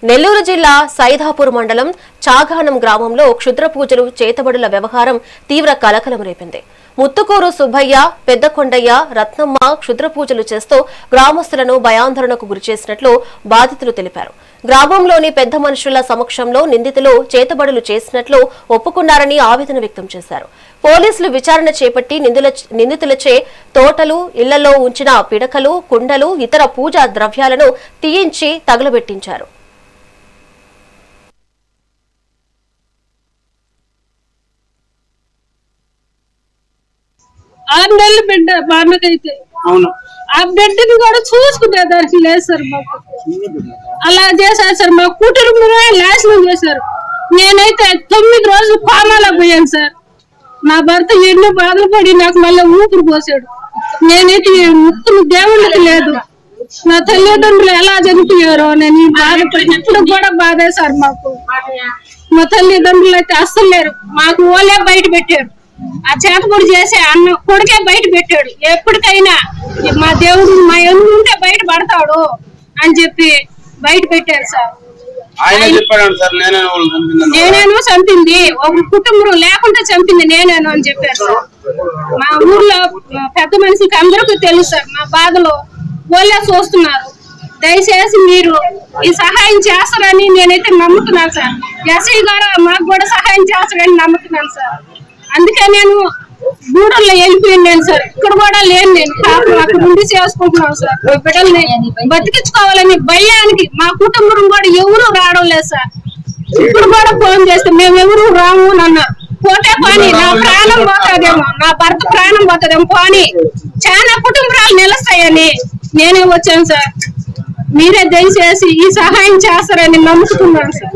నెల్లూరు జిల్లా సైదాపూర్ మండలం చాగానం గ్రామంలో క్షుద్ర పూజలు చేతబడుల వ్యవహారం తీవ్ర కలకలం రేపింది. ముత్తుకూరు సుబ్బయ్య, పెద్దకొండయ్య, రత్నమ్మ క్షుద్ర పూజలు చేస్తూ గ్రామస్తులను భయాందోళనకు గురిచేసినట్లు బాధితులు తెలిపారు. గ్రామంలోని పెద్ద మనుషుల సమక్షంలో నిందితులు చేతబడులు చేసినట్లు ఒప్పుకున్నారని ఆవేదన వ్యక్తం చేశారు. పోలీసులు విచారణ చేపట్టి నిందితులచే తోటలు, ఇళ్లలో ఉంచిన పిడకలు, కుండలు, ఇతర పూజా ద్రవ్యాలను తీయించి తగలబెట్టించారు. ఆరు నెలలు బిడ్డ బామ్మకైతే ఆ బిడ్డని కూడా చూసుకునే దానికి లేదు సార్. మాకు అలా చేశారు సార్. మా కుటుంబమే నాశనం చేశారు. నేనైతే 9 రోజులు కోమాలో పోయాను సార్. నా భర్త ఎన్నో బాధలు పడి నాకు మళ్ళీ ఊపిరి పోసాడు. నేనైతే ముక్కును దేవుళ్ళకి లేదు. నా తల్లిదండ్రులు ఎలా చనిపోయారో నేను ఈ బాధపడి ఇప్పుడు కూడా బాధే సార్. మాకు మా తల్లిదండ్రులు అయితే అస్సలు లేరు. మాకు ఓలే బయట పెట్టారు. ఆ చేతబడి చేసే అన్న కొడుకే బయట పెట్టాడు. ఎప్పటికైనా మా దేవుడు మా ఎన్ను ఉంటే బయట పడతాడు అని చెప్పి బయట పెట్టారు సార్. నేనేనో చంపింది, ఒక కుటుంబం లేకుండా చంపింది నేనేను అని చెప్పారు సార్. మా ఊర్లో పెద్ద మనిషికి అందరికీ తెలుసు సార్. మా బాధలో వాళ్ళే చూస్తున్నారు. దయచేసి మీరు ఈ సహాయం చేస్తారని నేనైతే నమ్ముతున్నాను సార్. ఎస్ఐ గారు మాకు కూడా సహాయం చేస్తారని నమ్ముతున్నాను సార్. అందుకే నేను గూడల్లో వెళ్ళిపోయింది సార్. ఇక్కడ కూడా లేను. నేను అక్కడ ఉండి చేసుకుంటున్నాను సార్. మా బిడ్డల్ని బతికించుకోవాలని భయానికి మా కుటుంబం కూడా ఎవరు రావడం లేదు సార్. ఇప్పుడు కూడా ఫోన్ చేస్తే మేము ఎవరు రాము అన్నారు. పోతే పోనీ, నా ప్రాణం పోతుందేమో, నా భర్త ప్రాణం పోతుందేమో, పోనీ చాలా కుటుంబాలు నిలుస్తాయని నేనే వచ్చాను సార్. మీరే దయచేసి ఈ సహాయం చేస్తారని నమ్ముతున్నాను సార్.